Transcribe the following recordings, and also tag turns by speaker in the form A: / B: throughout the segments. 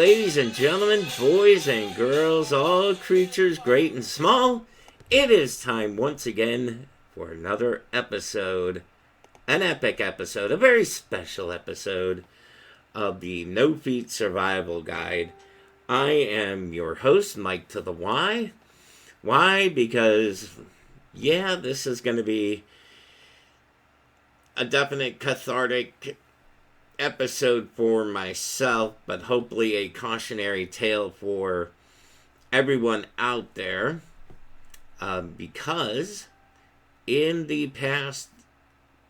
A: ladies and gentlemen, boys and girls, all creatures great and small. It is time once again for another episode, an epic episode, a very special episode of the No Feet Survival Guide. I am your host, Mike to the Y. Why? Because, this is going to be a definite cathartic episode for myself, but hopefully a cautionary tale for everyone out there, because in the past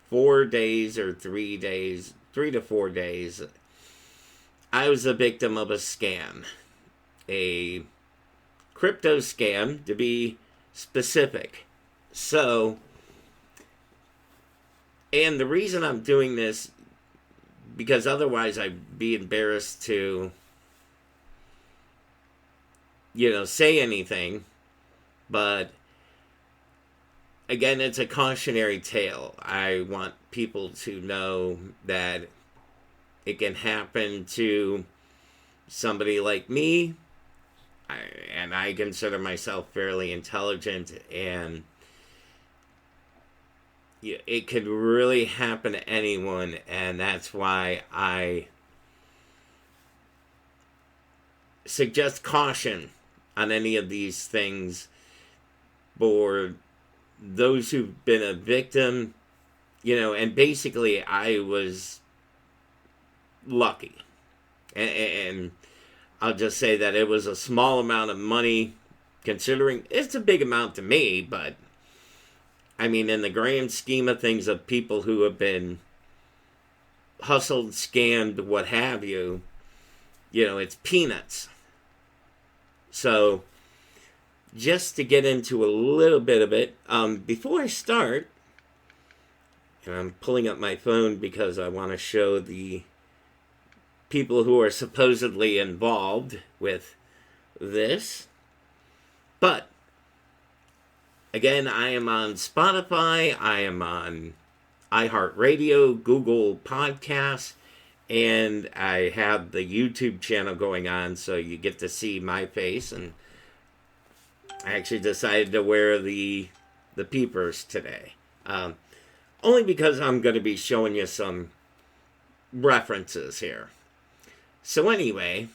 A: 4 days or 3 days, 3 to 4 days, I was a victim of a scam, a crypto scam to be specific. So, and the reason I'm doing this, because otherwise I'd be embarrassed to, say anything. But again, it's a cautionary tale. I want people to know that it can happen to somebody like me. And I consider myself fairly intelligent, and it could really happen to anyone, and that's why I suggest caution on any of these things for those who've been a victim, and basically I was lucky. And I'll just say that it was a small amount of money, considering it's a big amount to me, but I mean, in the grand scheme of things, of people who have been hustled, scammed, what have you, it's peanuts. So, just to get into a little bit of it, before I start, and I'm pulling up my phone because I want to show the people who are supposedly involved with this, but again, I am on Spotify, I am on iHeartRadio, Google Podcasts, and I have the YouTube channel going on, so you get to see my face. And I actually decided to wear the peepers today, only because I'm going to be showing you some references here. So anyway,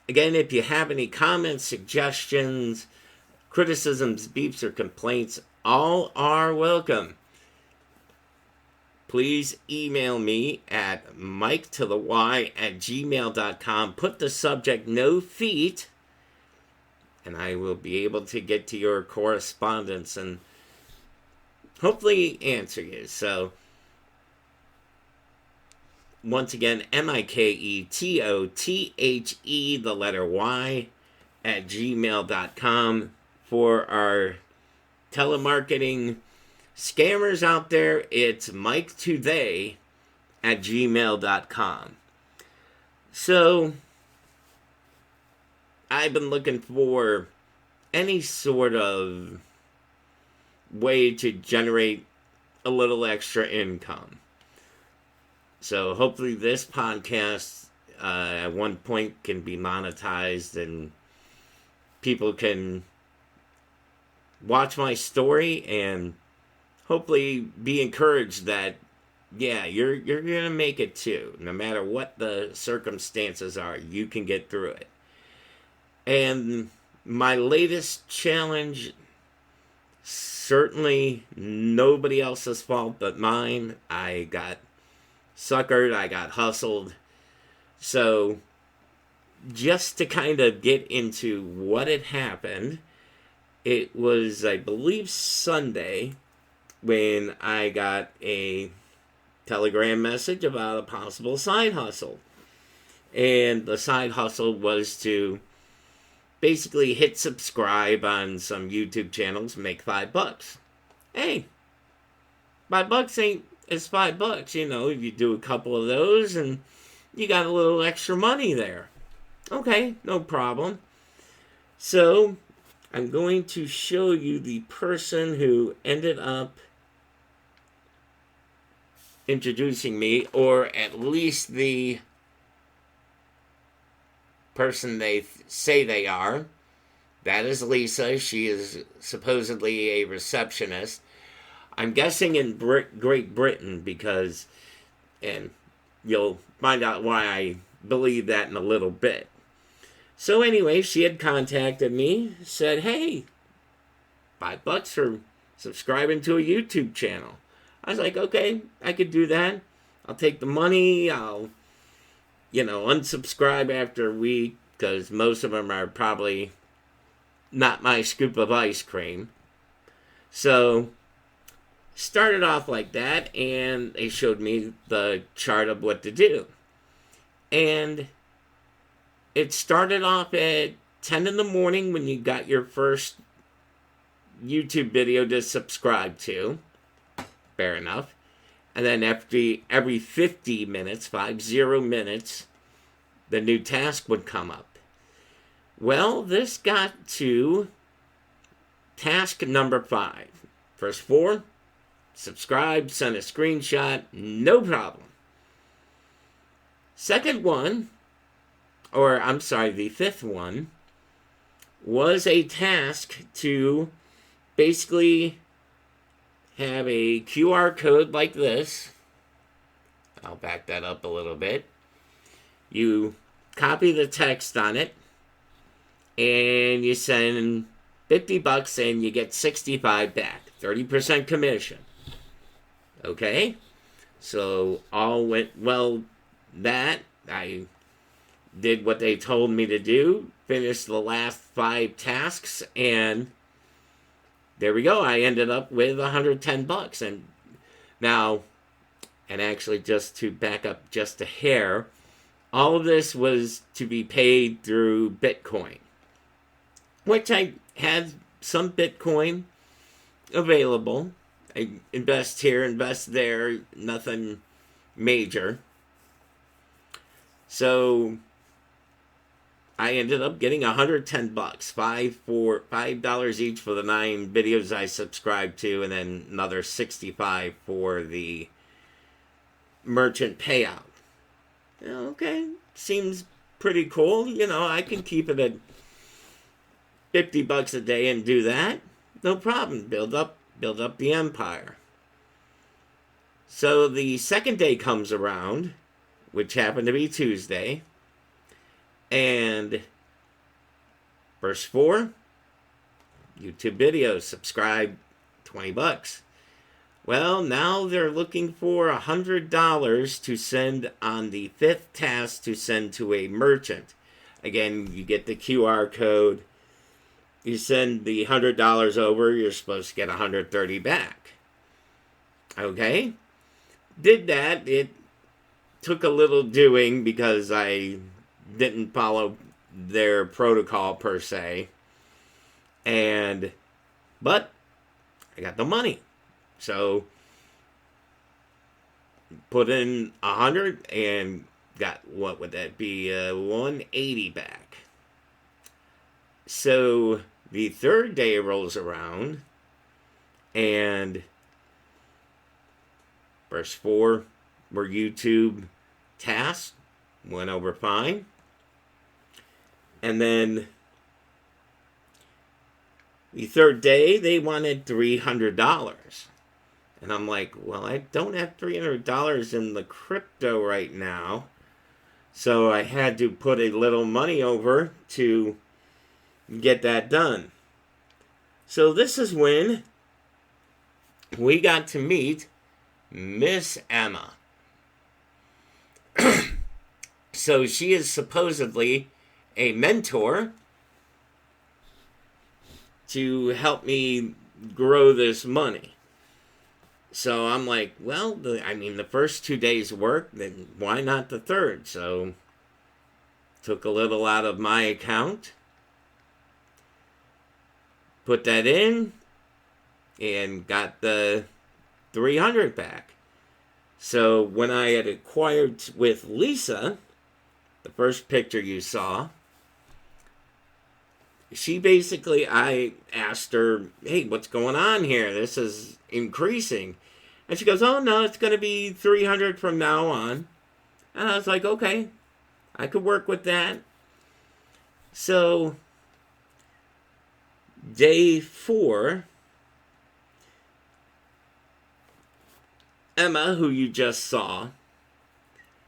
A: again, if you have any comments, suggestions, criticisms, beefs, or complaints, all are welcome. Please email me at miketothey@gmail.com. Put the subject "no feet," and I will be able to get to your correspondence and hopefully answer you. So, once again, MIKETOTHE, the letter Y, @gmail.com. For our telemarketing scammers out there, it's miketothey@gmail.com. So, I've been looking for any sort of way to generate a little extra income. So, hopefully this podcast at one point can be monetized and people can watch my story and hopefully be encouraged that, you're going to make it too. No matter what the circumstances are, you can get through it. And my latest challenge, certainly nobody else's fault but mine. I got suckered, I got hustled. So, just to kind of get into what had happened, it was, I believe, Sunday when I got a Telegram message about a possible side hustle. And the side hustle was to basically hit subscribe on some YouTube channels, make $5. Hey, $5 is $5, you do a couple of those and you got a little extra money there. Okay, no problem. So, I'm going to show you the person who ended up introducing me, or at least the person they say they are. That is Lisa. She is supposedly a receptionist. I'm guessing in Great Britain because, and you'll find out why I believe that in a little bit. So anyway, she had contacted me, said, hey, $5 for subscribing to a YouTube channel. I was like, okay, I could do that. I'll take the money. I'll, unsubscribe after a week because most of them are probably not my scoop of ice cream. So started off like that, and they showed me the chart of what to do. And it started off at 10 in the morning when you got your first YouTube video to subscribe to. Fair enough. And then every 50 minutes, 50 minutes, the new task would come up. Well, this got to task number 5. First 4, subscribe, send a screenshot, no problem. Second one, the 5th one, was a task to basically have a QR code like this. I'll back that up a little bit. You copy the text on it, and you send $50 and you get 65 back. 30% commission. Okay? So all went well. That I did what they told me to do, finished the last 5 tasks, and there we go. I ended up with $110. And now, and actually just to back up just a hair, all of this was to be paid through Bitcoin, which I had some Bitcoin available. I invest here, invest there, nothing major. So I ended up getting $110, $5 each for the 9 videos I subscribed to, and then another 65 for the merchant payout. Okay, seems pretty cool. I can keep it at $50 a day and do that. No problem. Build up the empire. So the second day comes around, which happened to be Tuesday. And verse 4, YouTube videos, subscribe, $20. Well, now they're looking for $100 to send on the 5th task to send to a merchant. Again, you get the QR code. You send the $100 over, you're supposed to get $130 back. Okay? Did that. It took a little doing because I didn't follow their protocol per se. But I got the money. So put in 100 and got, what would that be, 180 back. So the 3rd day rolls around, and verse 4 were YouTube tasks, went over fine. And then the 3rd day, they wanted $300. And I'm like, well, I don't have $300 in the crypto right now. So I had to put a little money over to get that done. So this is when we got to meet Miss Emma. So she is supposedly a mentor to help me grow this money. So I'm like, well, the first 2 days work, then why not the 3rd? So took a little out of my account, put that in, and got the 300 back. So when I had acquired with Lisa, the first picture you saw, she basically, I asked her, hey, what's going on here? This is increasing. And she goes, oh, no, it's going to be 300 from now on. And I was like, okay, I could work with that. So, day 4, Emma, who you just saw,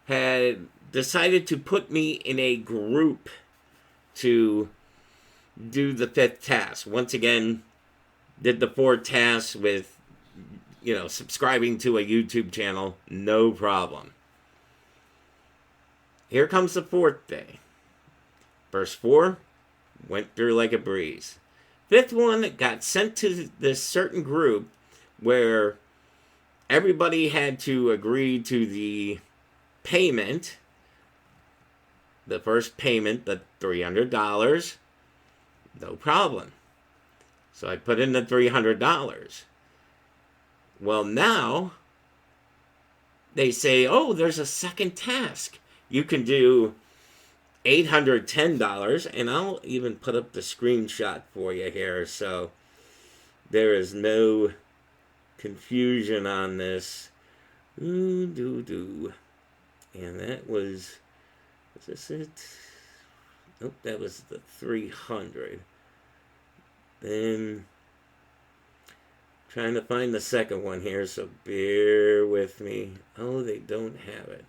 A: had decided to put me in a group to do the 5th task. Once again, did the 4 tasks with, subscribing to a YouTube channel, no problem. Here comes the 4th day. Verse 4, went through like a breeze. 5th one got sent to this certain group where everybody had to agree to the payment, the first payment, the $300. No problem. So I put in the $300. Well, now they say, oh, there's a second task. You can do $810, and I'll even put up the screenshot for you here so there is no confusion on this. And that was this it? Nope, that was the 300. Then trying to find the second one here, so bear with me. Oh, they don't have it.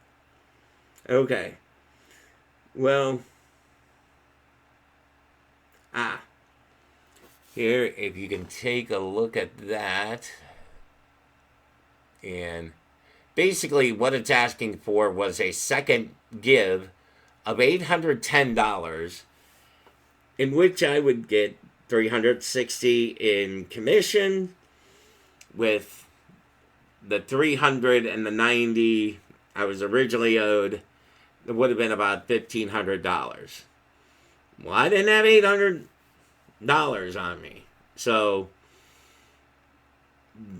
A: Okay. Well, here, if you can take a look at that. And basically what it's asking for was a second give of $810, in which I would get $360 in commission, with the $300 and the $90 I was originally owed. It would have been about $1,500. Well, I didn't have $800 on me. So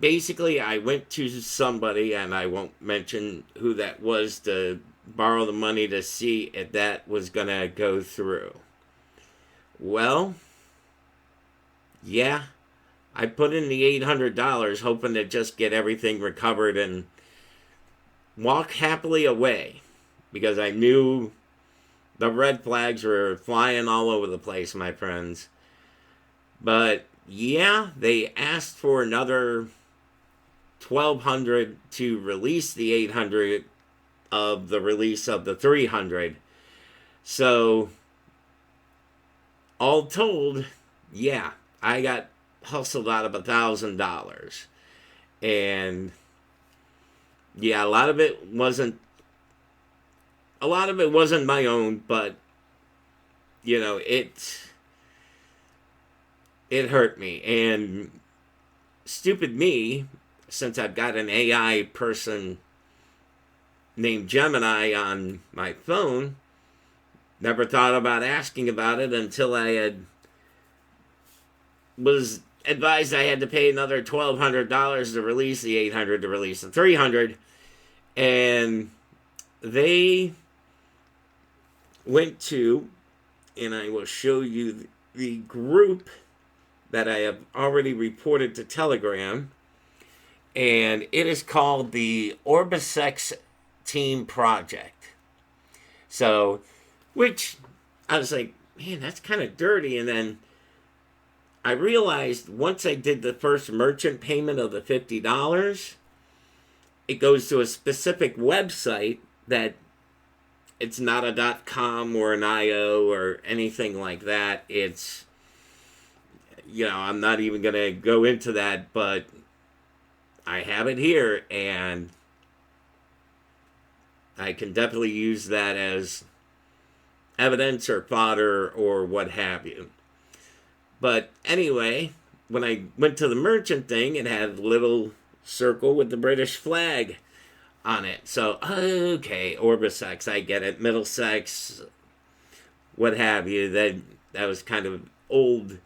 A: basically, I went to somebody, and I won't mention who that was, to borrow the money to see if that was going to go through. Well, yeah, I put in the $800 hoping to just get everything recovered and walk happily away, because I knew the red flags were flying all over the place, my friends. But yeah, they asked for another $1,200 to release the $800 of the release of the $300. So all told, yeah, I got hustled out of $1,000. And yeah, a lot of it wasn't my own, but it hurt me. And stupid me, since I've got an AI person named Gemini on my phone, never thought about asking about it until I was advised I had to pay another $1,200 to release the $800 to release the $300. And they went to, and I will show you the group that I have already reported to Telegram, and it is called the Orbisex Team Project. So, which I was like, man, that's kind of dirty. And then I realized once I did the first merchant payment of the $50, it goes to a specific website that it's not a .com or an IO or anything like that. It's, I'm not even going to go into that, but I have it here, and I can definitely use that as evidence or fodder or what have you. But anyway, when I went to the merchant thing, it had a little circle with the British flag on it. So, okay, Orbisex, I get it. Middlesex, what have you. That was kind of old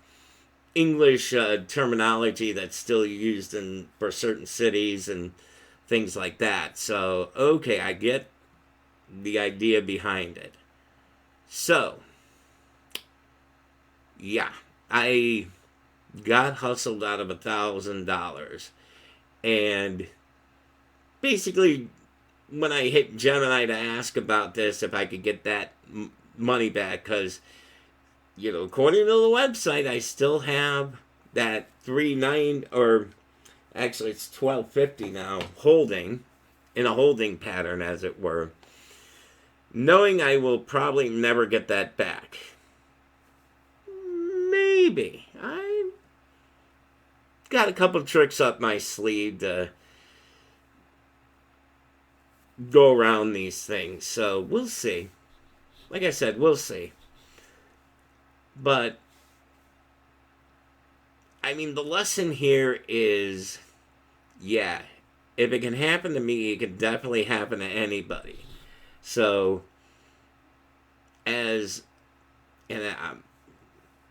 A: English terminology that's still used for certain cities and things like that. So, okay, I get the idea behind it. So, yeah, I got hustled out of $1,000. And basically, when I hit Gemini to ask about this, if I could get that money back, because according to the website, I still have that 3.9, or actually it's 12.50 now, holding, in a holding pattern, as it were, knowing I will probably never get that back. Maybe. I got a couple tricks up my sleeve to go around these things, so we'll see. Like I said, we'll see. But, I mean, the lesson here is, yeah, if it can happen to me, it can definitely happen to anybody. So, and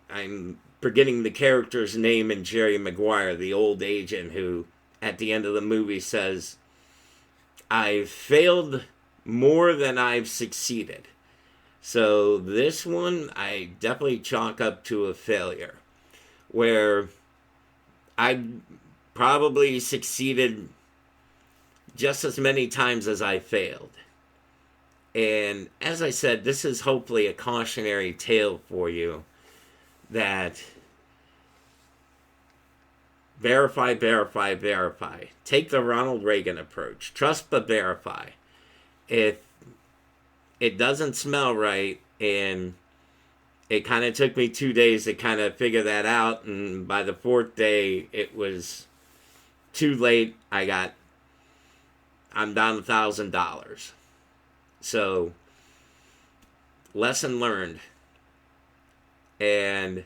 A: I'm forgetting the character's name in Jerry Maguire, the old agent who, at the end of the movie, says, I've failed more than I've succeeded. So this one, I definitely chalk up to a failure, where I probably succeeded just as many times as I failed. And as I said, this is hopefully a cautionary tale for you that verify, verify, verify. Take the Ronald Reagan approach. Trust but verify. If it doesn't smell right, and it kind of took me 2 days to kind of figure that out, and by the fourth day, it was too late. I'm down $1,000. So, lesson learned. And,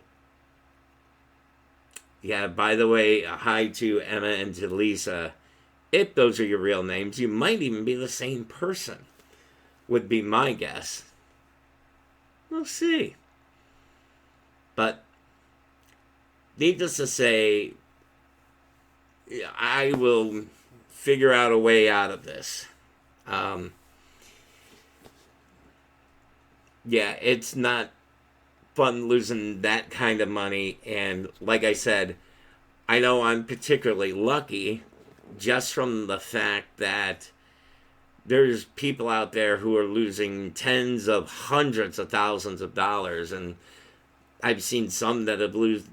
A: yeah, by the way, hi to Emma and to Lisa. If those are your real names, you might even be the same person, would be my guess. We'll see. But, needless to say, I will figure out a way out of this. Yeah, it's not fun losing that kind of money. And like I said, I know I'm particularly lucky just from the fact that there's people out there who are losing tens of hundreds of thousands of dollars. And I've seen some that have lost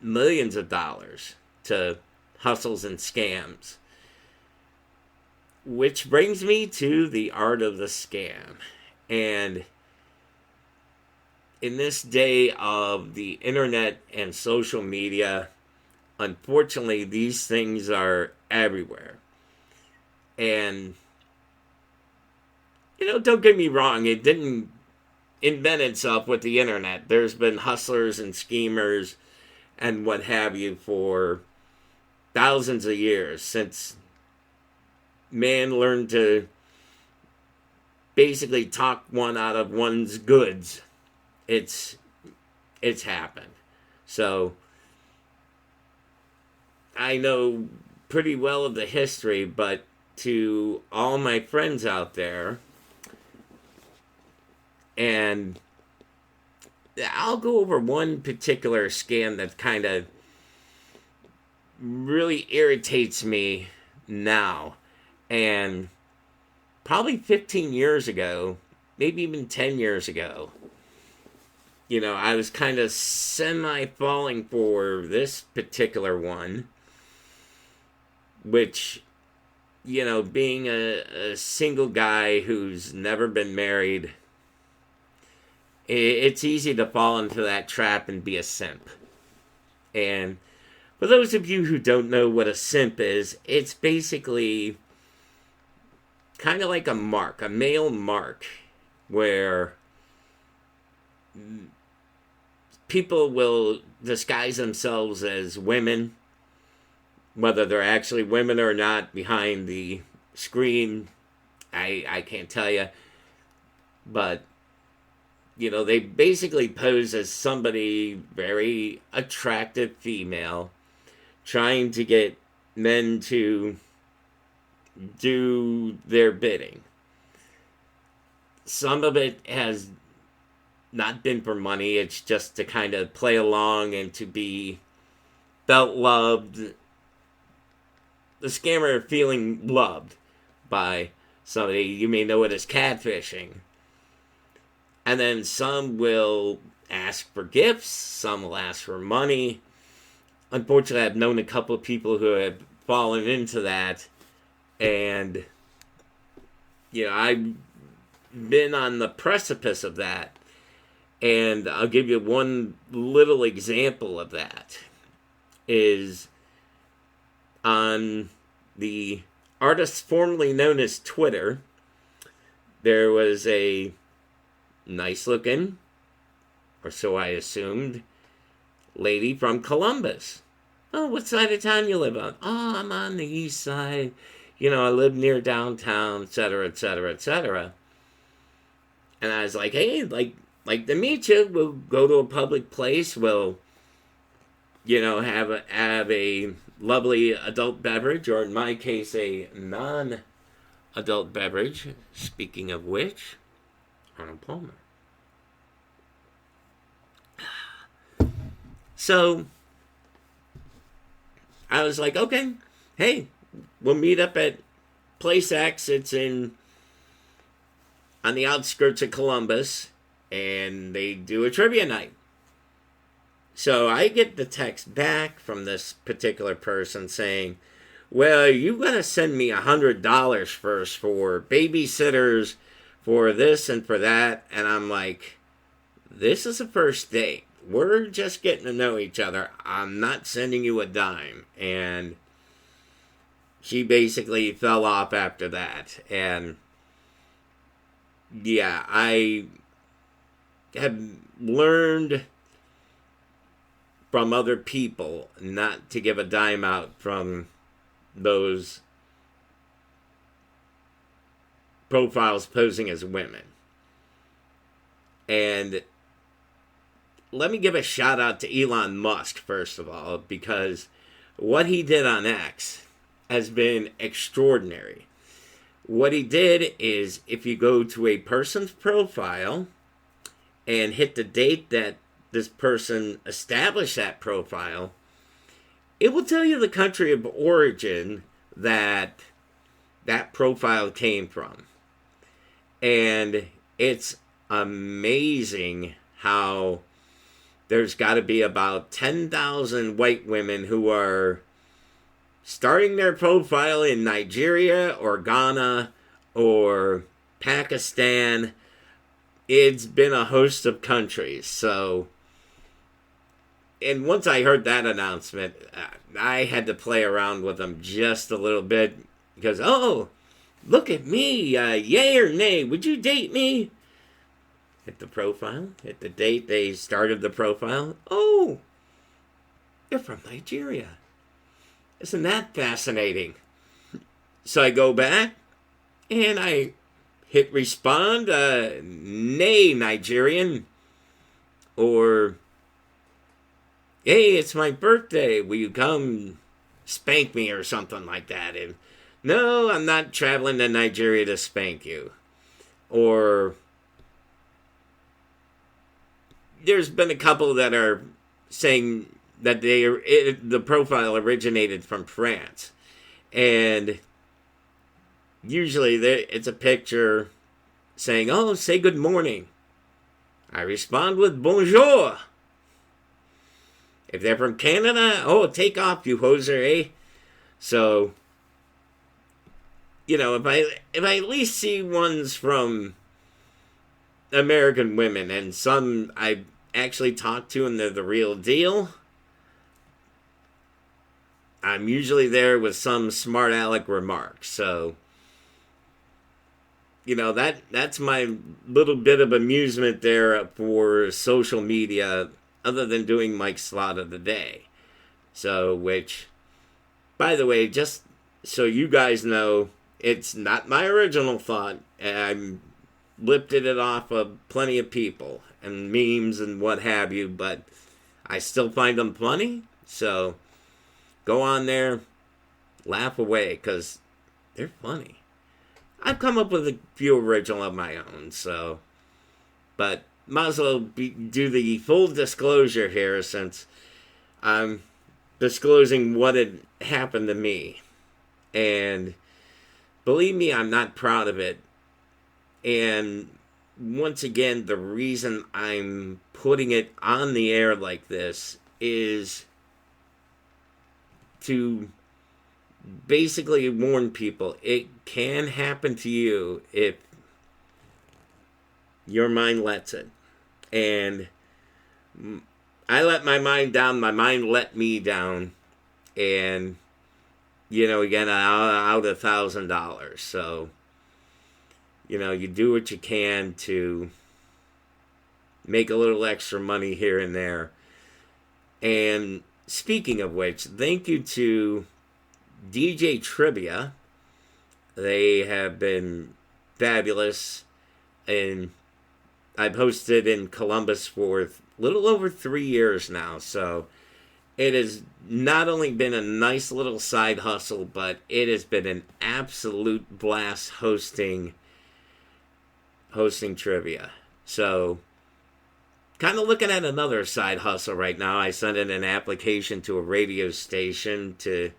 A: millions of dollars to hustles and scams. Which brings me to the art of the scam. And in this day of the internet and social media, unfortunately, these things are everywhere. And, don't get me wrong, it didn't invent itself with the internet. There's been hustlers and schemers and what have you for thousands of years since man learned to basically talk one out of one's goods. It's happened. So I know pretty well of the history, but to all my friends out there, and I'll go over one particular scam that kind of really irritates me now. And probably 15 years ago, maybe even 10 years ago, I was kind of semi-falling for this particular one, which, being a single guy who's never been married, it's easy to fall into that trap and be a simp. And for those of you who don't know what a simp is, it's basically kind of like a male mark, where people will disguise themselves as women, whether they're actually women or not behind the screen, I can't tell you. But, they basically pose as somebody very attractive female, trying to get men to do their bidding. Some of it has not been for money. It's just to kind of play along and to be felt loved. The scammer feeling loved by somebody. You may know it as catfishing. And then some will ask for gifts, some will ask for money. Unfortunately, I've known a couple of people who have fallen into that, and I've been on the precipice of that. And I'll give you one little example of that. Is on the artist formerly known as Twitter, there was a nice looking, or so I assumed, lady from Columbus. Oh, what side of town you live on? Oh, I'm on the east side. I live near downtown, etc., etc., etc. And I was like, hey, like to meet you. We'll go to a public place. We'll, have a lovely adult beverage, or in my case, a non-adult beverage. Speaking of which, Arnold Palmer. So I was like, okay, hey, we'll meet up at Place X. It's on the outskirts of Columbus, and they do a trivia night. So I get the text back from this particular person saying, well, you got to send me $100 first for babysitters, for this and for that. And I'm like, this is a first date. We're just getting to know each other. I'm not sending you a dime. And she basically fell off after that. And yeah, I have learned from other people not to give a dime out from those profiles posing as women. And let me give a shout out to Elon Musk, first of all, because what he did on X has been extraordinary. What he did is, if you go to a person's profile and hit the date that this person established that profile, it will tell you the country of origin that profile came from. And it's amazing how there's got to be about 10,000 white women who are starting their profile in Nigeria or Ghana or Pakistan. It's been a host of countries. So, and once I heard that announcement, I had to play around with them just a little bit because, oh, look at me, yay or nay, would you date me? Hit the profile, hit the date they started the profile. Oh, they're from Nigeria. Isn't that fascinating? So I go back and I hit respond, nay, Nigerian, or hey, it's my birthday, will you come spank me or something like that? And no, I'm not traveling to Nigeria to spank you. Or there's been a couple that are saying that the profile originated from France. And usually it's a picture saying, oh, say good morning. I respond with bonjour. If they're from Canada, oh, take off, you hoser, eh? So, if I at least see ones from American women, and some I actually talk to and they're the real deal, I'm usually there with some smart aleck remarks. So, that's my little bit of amusement there for social media, other than doing Mike's Slot of the Day. So, which, by the way, just so you guys know, it's not my original thought. I lifted it off of plenty of people and memes and what have you, but I still find them funny. So, go on there, laugh away, because they're funny. I've come up with a few original of my own, so, but might as well do the full disclosure here, since I'm disclosing what had happened to me. And believe me, I'm not proud of it. And once again, the reason I'm putting it on the air like this is to basically warn people it can happen to you if your mind lets it. And I let my mind down, my mind let me down, and again, out $1,000. So you do what you can to make a little extra money here and there. And speaking of which, thank you to DJ Trivia. They have been fabulous, and I've hosted in Columbus for a little over 3 years now. So it has not only been a nice little side hustle, but it has been an absolute blast hosting trivia. So kind of looking at another side hustle right now. I sent in an application to a radio station to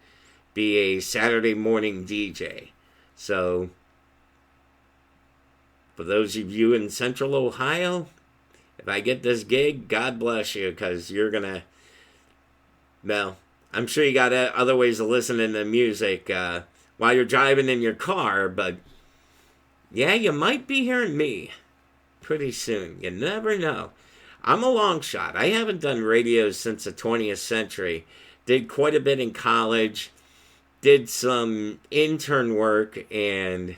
A: be a Saturday morning DJ. So for those of you in Central Ohio, if I get this gig, God bless you, because you're going to, well, I'm sure you got other ways of listening to music while you're driving in your car, but yeah, you might be hearing me pretty soon. You never know. I'm a long shot. I haven't done radio since the 20th century. Did quite a bit in college. Did some intern work, and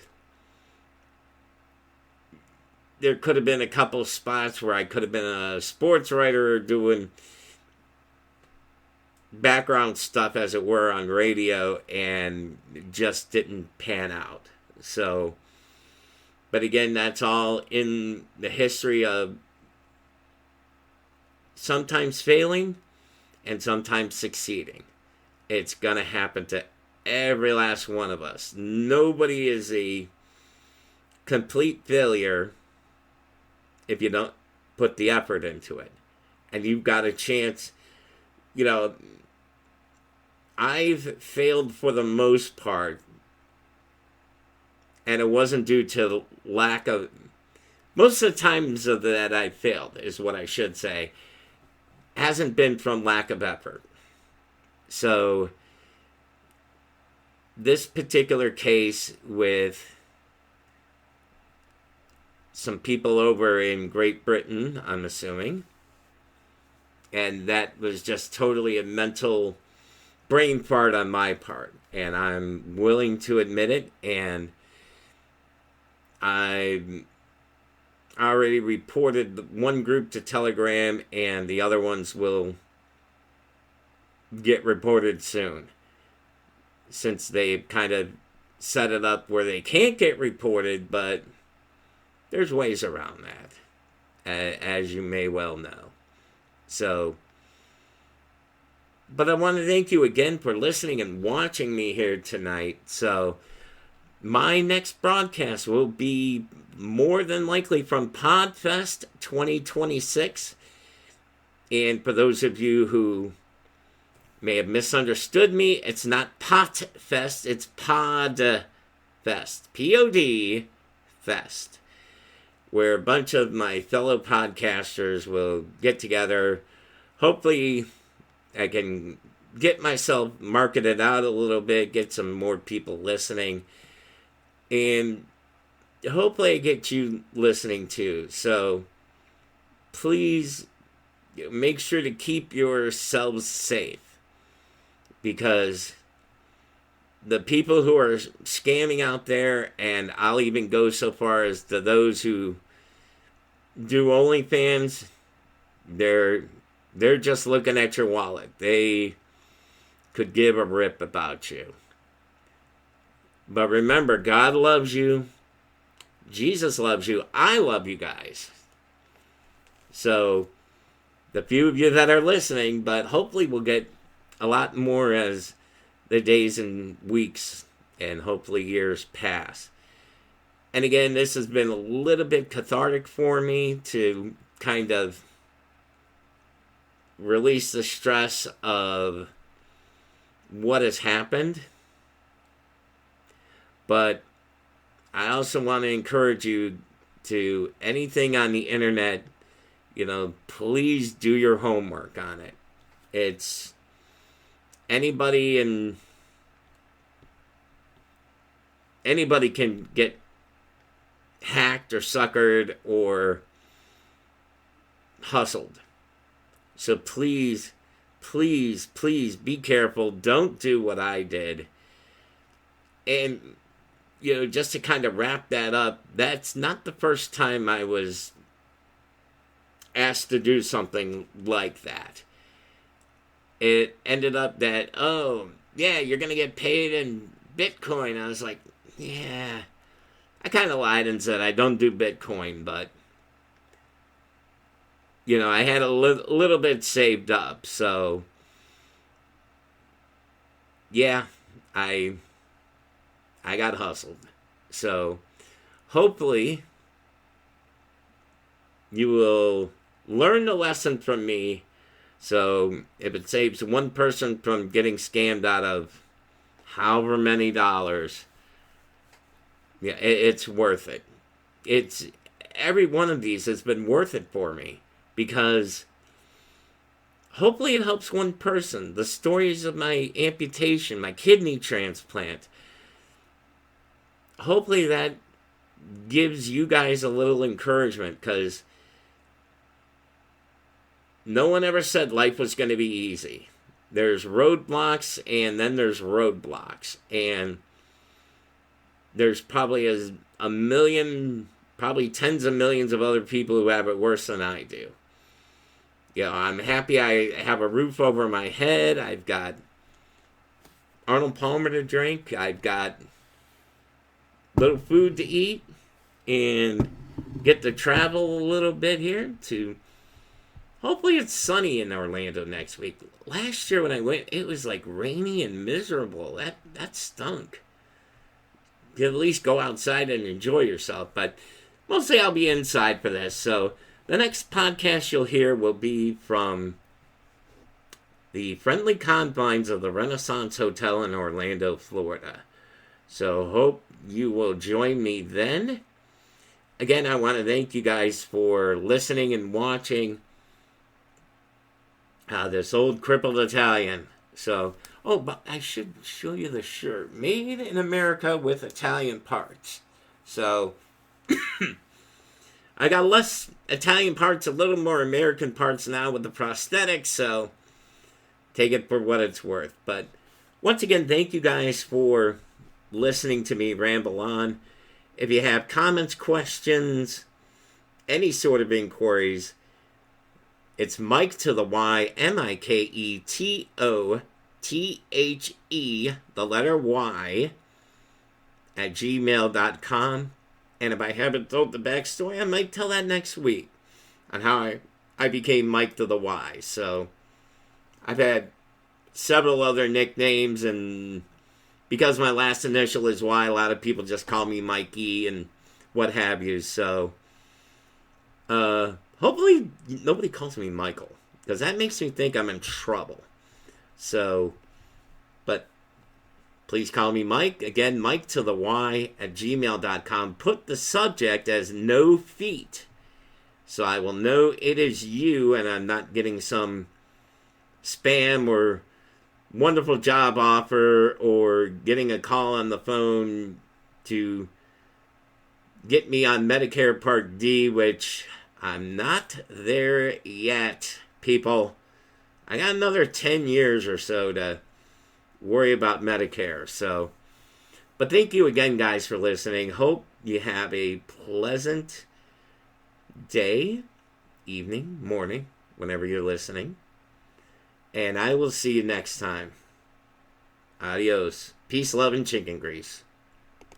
A: there could have been a couple spots where I could have been a sports writer doing background stuff, as it were, on radio, and just didn't pan out. So, but again, that's all in the history of sometimes failing and sometimes succeeding. It's going to happen to every last one of us. Nobody is a complete failure if you don't put the effort into it. And you've got a chance. I've failed for the most part, and it wasn't due to lack of, most of the times that I failed, is what I should say, hasn't been from lack of effort. So this particular case with some people over in Great Britain, I'm assuming, and that was just totally a mental brain fart on my part, and I'm willing to admit it, and I already reported one group to Telegram, and the other ones will get reported soon, since they've kind of set it up where they can't get reported, but there's ways around that, as you may well know. So, but I want to thank you again for listening and watching me here tonight. So, my next broadcast will be more than likely from PodFest 2026. And for those of you who may have misunderstood me, it's not PotFest, it's PodFest. P-O-D Fest. Where a bunch of my fellow podcasters will get together. Hopefully, I can get myself marketed out a little bit, get some more people listening, and hopefully I get you listening too. So please make sure to keep yourselves safe, because the people who are scamming out there, and I'll even go so far as to those who do OnlyFans, they're just looking at your wallet. They could give a rip about you. But remember, God loves you. Jesus loves you. I love you guys. So, the few of you that are listening, but hopefully we'll get a lot more as the days and weeks and hopefully years pass. And again, this has been a little bit cathartic for me to kind of release the stress of what has happened. But I also want to encourage you, to anything on the internet, please do your homework on it. It's anybody can get hacked or suckered or hustled. So please, please, please be careful. Don't do what I did. And, just to kind of wrap that up, that's not the first time I was asked to do something like that. It ended up that, oh, yeah, you're going to get paid in Bitcoin. I was like, yeah. I kind of lied and said I don't do Bitcoin, but, I had a little bit saved up. So, yeah, I got hustled. So, hopefully, you will learn the lesson from me. So, if it saves one person from getting scammed out of however many dollars, yeah, it's worth it. It's every one of these has been worth it for me because hopefully it helps one person. The stories of my amputation, my kidney transplant, hopefully that gives you guys a little encouragement because no one ever said life was going to be easy. There's roadblocks and then there's roadblocks. And there's probably a million, probably tens of millions of other people who have it worse than I do. I'm happy I have a roof over my head. I've got Arnold Palmer to drink. I've got little food to eat and get to travel a little bit here to hopefully it's sunny in Orlando next week. Last year when I went, it was like rainy and miserable. That stunk. You at least go outside and enjoy yourself, but mostly I'll be inside for this. So the next podcast you'll hear will be from the friendly confines of the Renaissance Hotel in Orlando, Florida. So hope you will join me then. Again, I want to thank you guys for listening and watching this old crippled Italian. So, but I should show you the shirt. Made in America with Italian parts. So, I got less Italian parts, a little more American parts now with the prosthetics. So, take it for what it's worth. But, once again, thank you guys for listening to me ramble on. If you have comments, questions, any sort of inquiries, it's Mike to the Y, MikeToThe, the letter Y, at gmail.com. And if I haven't told the backstory, I might tell that next week on how I became Mike to the Y. So, I've had several other nicknames, and because my last initial is Y, a lot of people just call me Mikey and what have you. So, hopefully nobody calls me Michael, because that makes me think I'm in trouble. So, but please call me Mike. Again, Mike to the Y at gmail.com. Put the subject as no feet, so I will know it is you and I'm not getting some spam or wonderful job offer or getting a call on the phone to get me on Medicare Part D, which I'm not there yet, people. I got another 10 years or so to worry about Medicare. So, but thank you again, guys, for listening. Hope you have a pleasant day, evening, morning, whenever you're listening. And I will see you next time. Adios. Peace, love, and chicken grease.